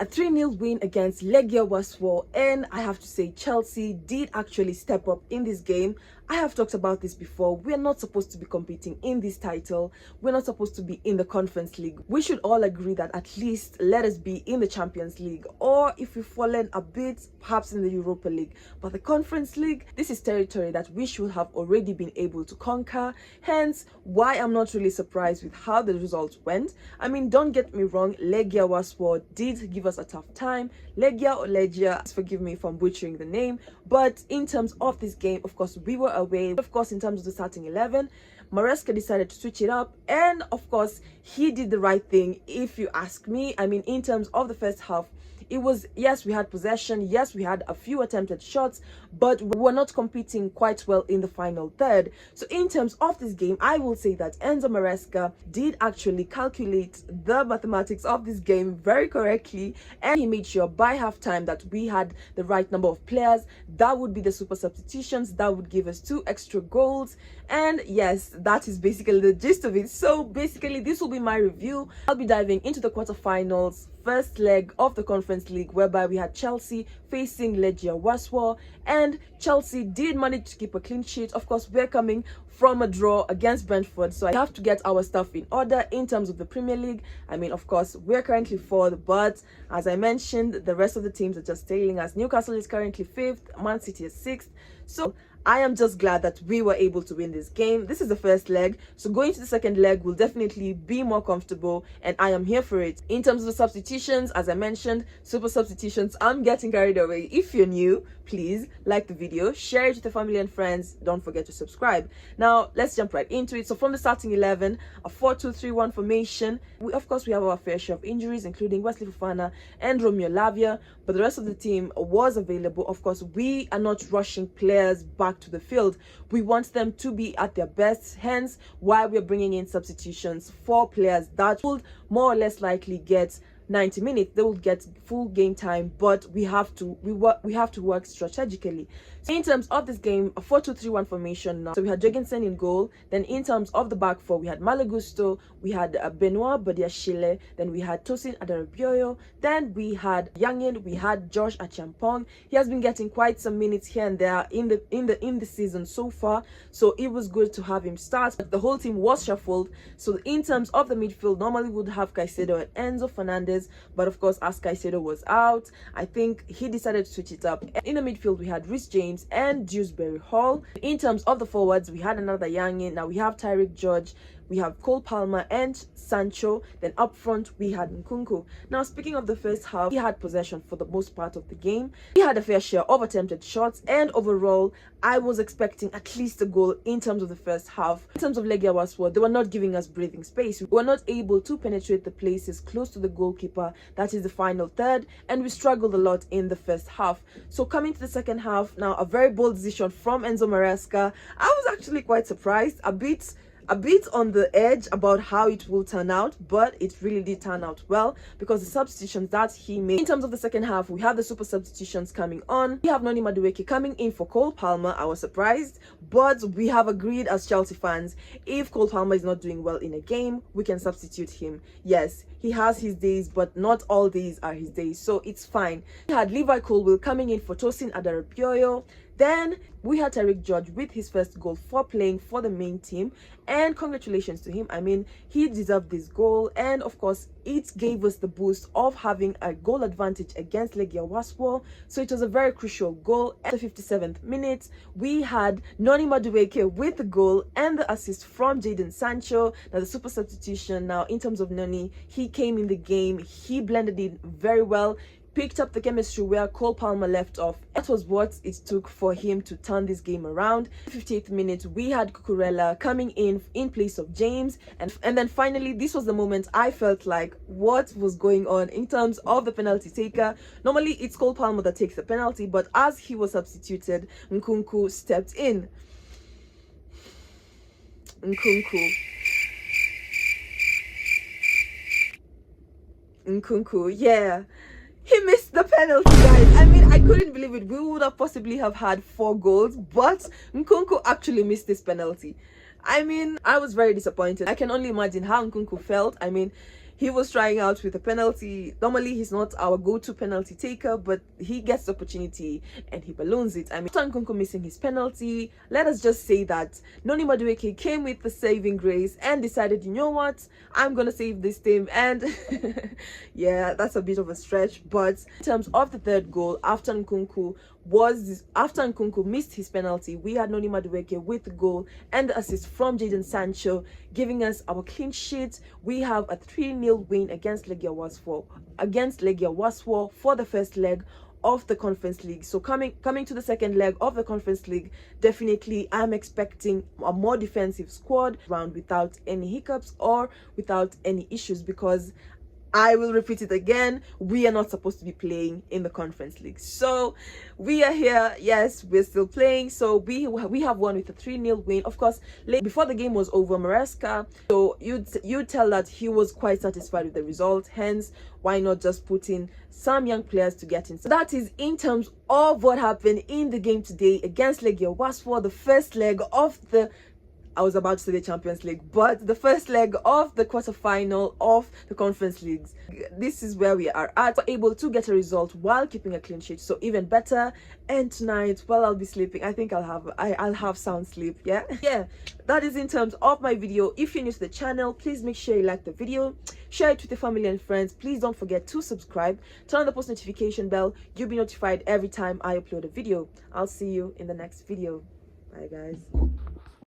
A 3-0 win against Legia Warsaw, and I have to say Chelsea did actually step up in this game. I have talked about this before. We're not supposed to be competing in this title. We're not supposed to be in the Conference League. We should all agree that at least let us be in the Champions League, or if we've fallen a bit, perhaps in the Europa League. But the Conference League, this is territory that we should have already been able to conquer. Hence, why I'm not really surprised with how the results went. I mean, don't get me wrong, Legia Warsaw did give us a tough time. Legia or Legia, forgive me if I'm butchering the name. But in terms of this game, of course, we were away. Of course, in terms of the starting 11, Maresca decided to switch it up, and of course he did the right thing if you ask me. I mean, in terms of the first half, it was, yes, we had possession, yes, we had a few attempted shots, but we were not competing quite well in the final third. So in terms of this game, I will say that Enzo Maresca did actually calculate the mathematics of this game very correctly, and he made sure by halftime that we had the right number of players. That would be the super substitutions that would give us 2 extra goals. And yes, that is basically the gist of it. So basically, this will be my review. I'll be diving into the quarterfinals, first leg of the Conference League, whereby we had Chelsea facing Legia Warsaw, and Chelsea did manage to keep a clean sheet. Of course, we're coming from a draw against Brentford, so I have to get our stuff in order in terms of the Premier League. I mean, of course, we're currently 4th, but as I mentioned, the rest of the teams are just tailing us. Newcastle is currently 5th, Man City is 6th. So I am just glad that we were able to win this game. This is the first leg, so going to the second leg will definitely be more comfortable, and I am here for it. In terms of the substitutions, as I mentioned, super substitutions, I'm getting carried away. If you're new, please like the video, share it with your family and friends. Don't forget to subscribe. Now let's jump right into it. So from the starting 11, a 4-2-3-1 formation. Of course, we have our fair share of injuries, including Wesley Fofana and Romeo Lavia, but the rest of the team was available. Of course, we are not rushing players back to the field. We want them to be at their best, hence why we're bringing in substitutions for players that would more or less likely get 90 minutes. They will get full game time, but we have to work strategically. So in terms of this game, a 4-2-3-1 formation now. So we had Jorgensen in goal. Then in terms of the back four, we had Malagusto, we had Benoit Badiashile, then we had Tosin Adarabioyo, then we had Yangin, we had Josh Achampong. He has been getting quite some minutes here and there in the season so far, so it was good to have him start. But the whole team was shuffled. So in terms of the midfield, normally would have Caicedo and Enzo Fernandez, but of course, as Caicedo was out, I think he decided to switch it up. In the midfield, we had Reece James and Dewsbury Hall. In terms of the forwards, we had another Yangin. Now we have Tyreek George, we have Cole Palmer and Sancho. Then up front, we had Nkunku. Now, speaking of the first half, he had possession for the most part of the game. He had a fair share of attempted shots, and overall, I was expecting at least a goal in terms of the first half. In terms of Legia Warsaw, they were not giving us breathing space. We were not able to penetrate the places close to the goalkeeper, that is the final third, and we struggled a lot in the first half. So coming to the second half, now a very bold decision from Enzo Maresca. I was actually quite surprised, a bit on the edge about how it will turn out, but it really did turn out well because the substitutions that he made. In terms of the second half, we have the super substitutions coming on. We have Noni Madueke coming in for Cole Palmer. I was surprised, but we have agreed as Chelsea fans, if Cole Palmer is not doing well in a game, we can substitute him. Yes, he has his days, but not all days are his days, so it's fine. We had Levi Colwill coming in for Tosin Adarabioyo. Then we had Tyreek George with his first goal for playing for the main team, and congratulations to him. I mean, he deserved this goal, and of course it gave us the boost of having a goal advantage against Legia Warsaw, so it was a very crucial goal. At the 57th minute, we had Noni Madueke with the goal and the assist from Jadon Sancho. Now the super substitution, now in terms of Noni, he came in the game, he blended in very well, picked up the chemistry where Cole Palmer left off. That was what it took for him to turn this game around. 58th minute, we had Cucurella coming in place of James, and then finally, this was the moment I felt like what was going on in terms of the penalty taker. Normally it's Cole Palmer that takes the penalty, but as he was substituted, Nkunku stepped in. Nkunku, yeah. He missed the penalty, guys. I mean, I couldn't believe it. We would have possibly have had 4 goals, but Nkunku actually missed this penalty. I mean, I was very disappointed. I can only imagine how Nkunku felt. I mean, he was trying out with a penalty. Normally he's not our go-to penalty taker, but he gets the opportunity and he balloons it. I mean, after Nkunku missing his penalty, let us just say that Noni Madueke came with the saving grace and decided, you know what, I'm gonna save this team. And yeah, that's a bit of a stretch, but in terms of the third goal, after Nkunku missed his penalty, we had Noni Madueke with the goal and the assist from Jadon Sancho, giving us our clean sheet. We have a 3-0 win against Legia Warsaw for the first leg of the Conference League. So coming to the second leg of the Conference League, definitely I'm expecting a more defensive squad round without any hiccups or without any issues, because I will repeat it again, we are not supposed to be playing in the Conference League. So we are here, yes, we're still playing. So we have won with a 3-0 win. Of course, before the game was over, Maresca, so you'd tell that he was quite satisfied with the result. Hence, why not just put in some young players to get in? So that is in terms of what happened in the game today against Legia Warsaw, the first leg of the, I was about to say the Champions League, but the first leg of the quarterfinal of the Conference Leagues. This is where we are at. We're able to get a result while keeping a clean sheet, so even better. And tonight, while I'll be sleeping, I think I'll have sound sleep. Yeah, that is in terms of my video. If you're new to the channel, please make sure you like the video, share it with your family and friends. Please don't forget to subscribe, turn on the post notification bell. You'll be notified every time I upload a video. I'll see you in the next video. Bye guys.